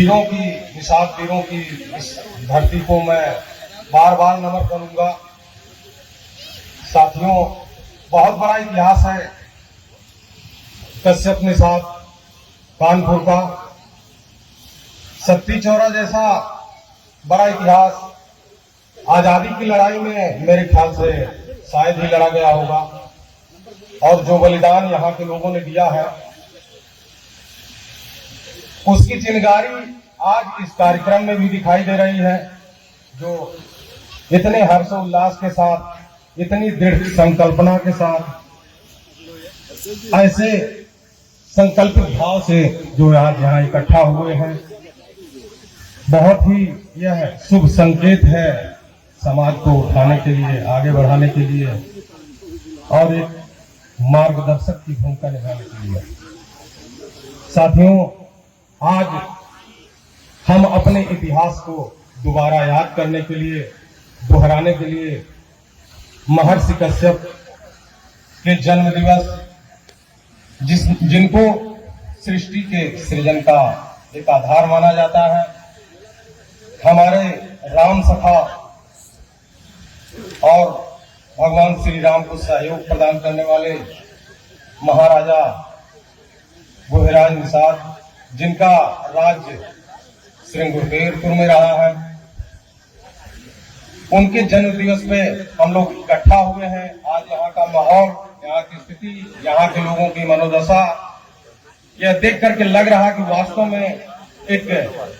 वीरों की, निषाद वीरों की इस धरती को मैं बार बार नमन करूंगा। साथियों, बहुत बड़ा इतिहास है कश्यप निषाद कानपुर का। सत्ती चौरा जैसा बड़ा इतिहास आजादी की लड़ाई में मेरे ख्याल से शायद ही लड़ा गया होगा, और जो बलिदान यहाँ के लोगों ने दिया है उसकी चिंगारी आज इस कार्यक्रम में भी दिखाई दे रही है, जो इतने हर्षोल्लास के साथ, इतनी दृढ़ संकल्पना के साथ, ऐसे संकल्पित भाव से जो आज यहाँ इकट्ठा हुए हैं, बहुत ही यह शुभ संकेत है समाज को उठाने के लिए, आगे बढ़ाने के लिए और एक मार्गदर्शक की भूमिका निभाने के लिए। साथियों, आज हम अपने इतिहास को दोबारा याद करने के लिए, दोहराने के लिए महर्षि कश्यप के जन्म दिवस, जिनको सृष्टि के सृजन का एक आधार माना जाता है, हमारे राम सखा और भगवान श्री राम को सहयोग प्रदान करने वाले महाराजा भोजराज निषाद, जिनका राज्य श्रृंगुरपुर में रहा है, उनके जन्म दिवस पे हम लोग इकट्ठा हुए हैं। आज यहाँ का माहौल, यहाँ की स्थिति, यहाँ के लोगों की मनोदशा, यह देख करके लग रहा है कि वास्तव में एक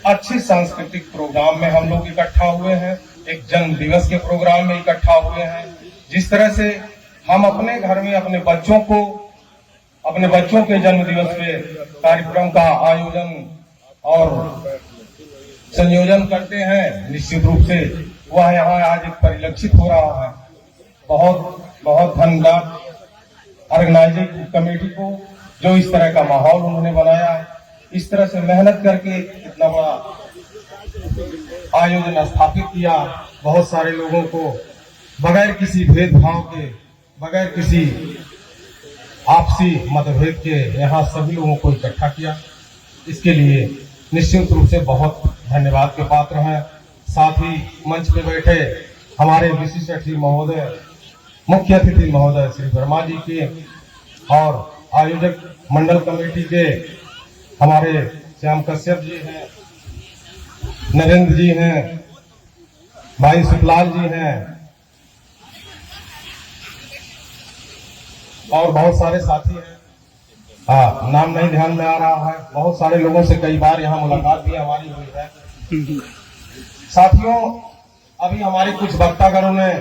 अच्छी सांस्कृतिक प्रोग्राम में हम लोग इकट्ठा हुए हैं, एक जन्म दिवस के प्रोग्राम में इकट्ठा हुए हैं। जिस तरह से हम अपने घर में अपने बच्चों के जन्म दिवस पे कार्यक्रम का आयोजन और संयोजन करते हैं, निश्चित रूप से वह यहाँ आज एक परिलक्षित हो रहा है। बहुत बहुत धन्यवाद ऑर्गेनाइजिंग कमेटी को, जो इस तरह का माहौल उन्होंने बनाया, इस तरह से मेहनत करके इतना बड़ा आयोजन स्थापित किया। बहुत सारे लोगों को बगैर किसी भेदभाव के, बगैर किसी आपसी मतभेद के यहाँ सभी लोगों को इकट्ठा किया। इसके लिए निश्चित रूप से बहुत धन्यवाद के पात्र हैं। साथ ही मंच पे बैठे हमारे विशिष्ट अतिथि महोदय, मुख्य अतिथि महोदय श्री वर्मा जी के, और आयोजक मंडल कमेटी के हमारे श्याम कश्यप जी हैं, नरेंद्र जी हैं, भाई सुखलाल जी हैं, और बहुत सारे साथी हैं। नाम नहीं ध्यान में आ रहा है। बहुत सारे लोगों से कई बार यहाँ मुलाकात भी हमारी हुई है। साथियों, अभी हमारे कुछ वक्तागणों ने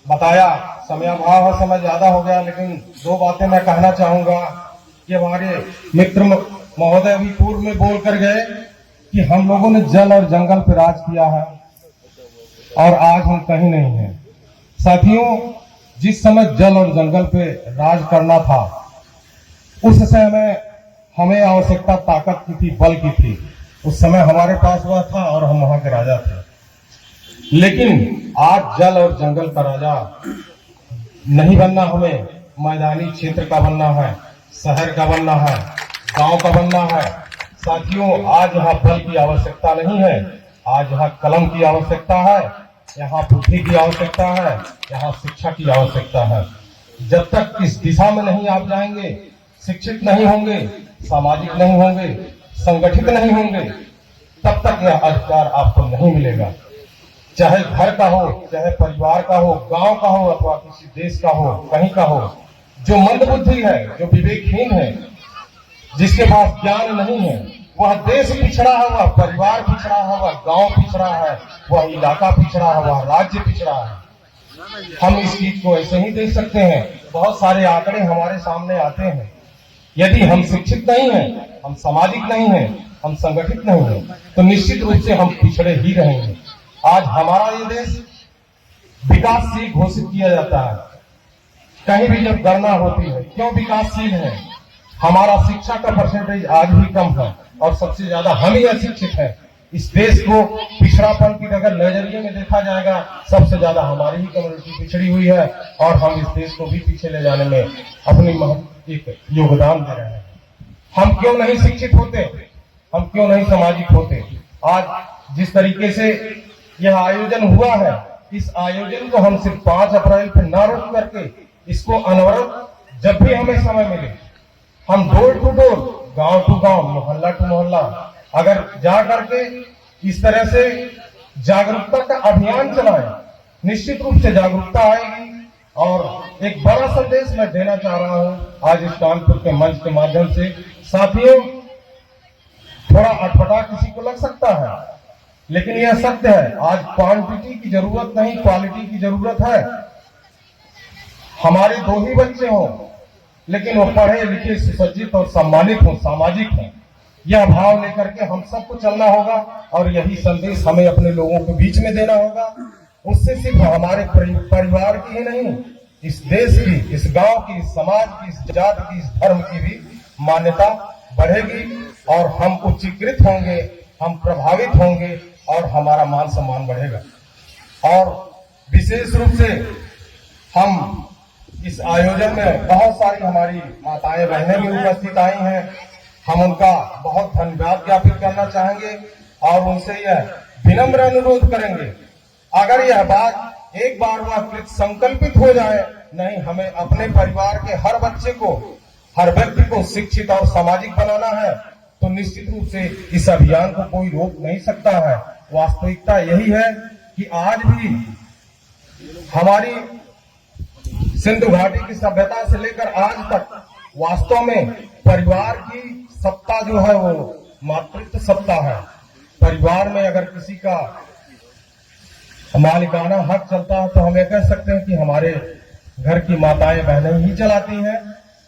बताया, समय अभाव है, समय ज्यादा हो गया, लेकिन दो बातें मैं कहना चाहूंगा कि हमारे मित्र महोदय अभी पूर्व में बोल कर गए कि हम लोगों ने जल और जंगल पर राज किया है और आज हम कहीं नहीं हैं। साथियों, जिस समय जल और जंगल पे राज करना था, उस समय हमें आवश्यकता ताकत की थी, बल की थी। उस समय हमारे पास वह था और हम वहां के राजा थे। लेकिन आज जल और जंगल का राजा नहीं बनना, हमें मैदानी क्षेत्र का बनना है, शहर का बनना है, गांव का बनना है। साथियों, आज यहाँ बल की आवश्यकता नहीं है, आज यहाँ कलम की आवश्यकता है, यहाँ बुद्धि की आवश्यकता है, यहाँ शिक्षा की आवश्यकता है। जब तक इस दिशा में नहीं आप जाएंगे, शिक्षित नहीं होंगे, सामाजिक नहीं होंगे, संगठित नहीं होंगे, तब तक यह अधिकार आपको नहीं मिलेगा। चाहे घर का हो, चाहे परिवार का हो, गांव का हो, अथवा किसी देश का हो, कहीं का हो। जो मंदबुद्धि है, जो विवेकहीन है, जिसके पास ज्ञान नहीं है, वह देश पिछड़ा है, वह परिवार पिछड़ा है, वह गांव पिछड़ा है, वह इलाका पिछड़ा है, वह राज्य पिछड़ा है। हम इस चीज को ऐसे ही देख सकते हैं। बहुत सारे आंकड़े हमारे सामने आते हैं। यदि हम शिक्षित नहीं हैं, हम सामाजिक नहीं हैं, हम संगठित नहीं हैं, तो निश्चित रूप से हम पिछड़े ही रहेंगे। आज हमारा ये देश विकासशील घोषित किया जाता है। कहीं भी जब गणना होती है, क्यों विकासशील है? हमारा शिक्षा का परसेंटेज आज भी कम है और सबसे ज्यादा हम ही अशिक्षित हैं। इस देश को पिछड़ापन की अगर नजरिए में देखा जाएगा, सबसे ज्यादा हमारी ही कम्युनिटी पिछड़ी हुई है और हम इस देश को भी पीछे ले जाने में अपनी एक योगदान दे रहे हैं। हम क्यों नहीं शिक्षित होते? हम क्यों नहीं सामाजिक होते। आज जिस तरीके से यह आयोजन हुआ है, इस आयोजन को हम सिर्फ 5 अप्रैल पर ना रोक करके इसको अनवरत जब भी हमें समय मिले हम डोर टू डोर, गांव टू गांव, मोहल्ला टू मोहल्ला अगर जा करके इस तरह से जागरूकता का अभियान चलाएं, निश्चित रूप से जागरूकता आएगी। और एक बड़ा संदेश मैं देना चाह रहा हूं आज इस कानपुर के मंच के माध्यम से। साथियों, थोड़ा अटपटा किसी को लग सकता है, लेकिन यह सत्य है। आज क्वांटिटी की जरूरत नहीं, क्वालिटी की जरूरत है। हमारे 2 ही बच्चे हों, लेकिन वो पढ़े लिखे, सुसज्जित और सम्मानित हों, सामाजिक हों। यह भाव लेकर के हम सबको चलना होगा और यही संदेश हमें अपने लोगों के बीच में देना होगा। उससे सिर्फ हमारे परिवार की ही नहीं, इस देश की, इस गांव की, इस समाज की, इस जाति की, इस धर्म की भी मान्यता बढ़ेगी और हम उच्चीकृत होंगे, हम प्रभावित होंगे और हमारा मान सम्मान बढ़ेगा। और विशेष रूप से हम इस आयोजन में बहुत सारी हमारी माताएं बहनें भी उपस्थित आई हैं। हम उनका बहुत धन्यवाद ज्ञापित करना चाहेंगे और उनसे यह विनम्र अनुरोध करेंगे, अगर यह बात एक बार वह कृत संकल्पित हो जाए, नहीं हमें अपने परिवार के हर बच्चे को, हर व्यक्ति को शिक्षित और सामाजिक बनाना है, तो निश्चित रूप से इस अभियान को कोई रोक नहीं सकता है। वास्तविकता यही है कि आज भी हमारी सिंधु घाटी की सभ्यता से लेकर आज तक वास्तव में परिवार की सत्ता जो है वो मातृत्व सत्ता है। परिवार में अगर किसी का मालिकाना हक चलता है तो हम ये कह सकते हैं कि हमारे घर की माताएं बहनें ही चलाती हैं।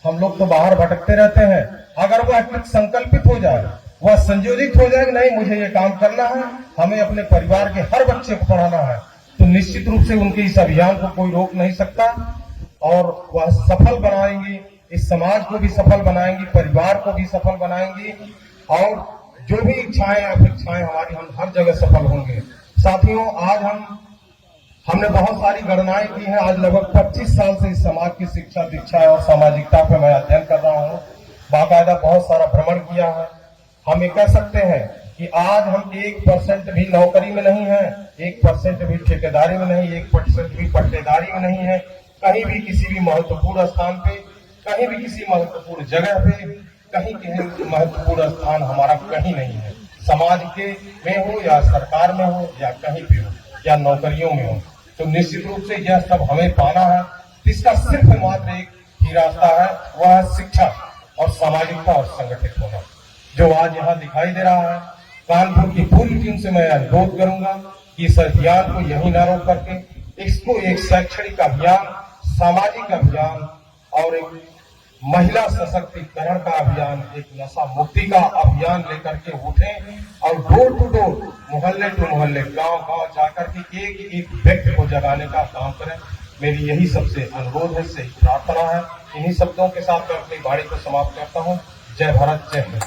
हम लोग तो बाहर भटकते रहते हैं। अगर वह कृत संकल्पित हो जाए, वह संयोजित हो जाए, नहीं मुझे ये काम करना है, हमें अपने परिवार के हर बच्चे को पढ़ाना है, तो निश्चित रूप से उनके इस अभियान को कोई रोक नहीं सकता और वह सफल बनाएंगी, इस समाज को भी सफल बनाएंगी, परिवार को भी सफल बनाएंगी और जो भी इच्छाएं अपेक्षाएं हमारी, हम हर जगह सफल होंगे। साथियों, आज हमने बहुत सारी गणनाएं की हैं। आज लगभग 25 साल से इस समाज की शिक्षा, दीक्षा और सामाजिकता पे मैं अध्ययन कर रहा हूँ। बाकायदा बहुत सारा भ्रमण किया है। हम ये कह सकते हैं कि आज हम 1% भी नौकरी में नहीं है, 1% भी ठेकेदारी में नहीं, 1% भी पट्टेदारी में नहीं है, कहीं भी किसी भी महत्वपूर्ण स्थान पे, कहीं भी किसी महत्वपूर्ण जगह पे, कहीं महत्वपूर्ण स्थान हमारा कहीं नहीं है। समाज के में हो या सरकार में हो या कहीं भी हो या नौकरियों में हो, तो निश्चित रूप से यह सब हमें पाना है। इसका सिर्फ मात्र एक ही रास्ता है, वह है शिक्षा और सामाजिकता और संगठित होना, जो आज यहाँ दिखाई दे रहा है। कानपुर की पूरी टीम से मैं अनुरोध करूंगा कि इस अभियान को यही न रोक करके इसको एक शैक्षणिक अभियान, सामाजिक अभियान और एक महिला सशक्तिकरण का अभियान, एक नशा मुक्ति का अभियान लेकर के उठें और डोर टू डोर, मोहल्ले टू मोहल्ले, गांव गांव जाकर के एक एक व्यक्ति को जगाने का काम करें। मेरी यही सबसे अनुरोध है, सही प्रार्थना है। इन्हीं शब्दों के साथ मैं अपनी वाणी को समाप्त करता हूँ। जय भारत, जय हिंद।